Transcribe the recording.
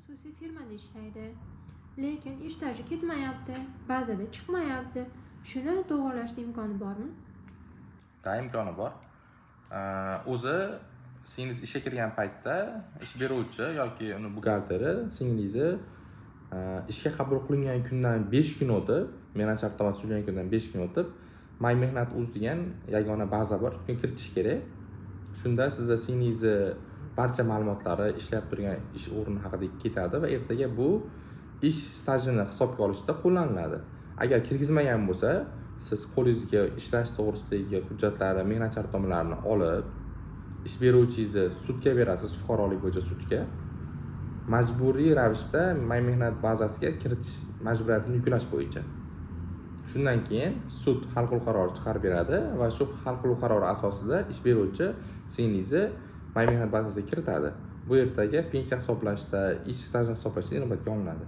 xususiy firmada ishlaydi. Lekin ish staji ketmayapti, ba'zida chiqmayapti. Shuni to'g'rilashning imkoni bormi? Da, imkoni bor. O'zi singlingiz ishga kirgan paytda ish beruvchi yoki uni buxgalteri singlingizni ishga qabul qilingan kundan 5 kun o'tib, menejer tomon tuzilgan kundan 5 kun o'tib, My Mehnat Uz degan yagona baza bor, shunga kiritish kerak. Shunda sizda singlingizni barcha ma'lumotlari, ishlab turgan ish o'rni haqida ketadi va ertaga bu ish stajini hisobga olishda qo'llaniladi. Agar kirgizmagan bo'lsa, siz qo'lingizga ishlash to'g'risidagi hujjatlari, mehnat shartnomalarini olib, ish beruvchingizni sudga berasiz, fuqarolik bo'yicha sudga. Majburiy ravishda My Mehnat bazasiga kiritish majburiyatini yuklash bo'yicha. Shundan keyin sud hal qiluvchi qaror chiqarib beradi va shu hal qiluvchi qarori asosida ish beruvchi singlingizni My Mehnat bazasiga kiritadi. Bu ertaga pensiya hisoblashda, ish stajini hisoblashda inobatga olinadi.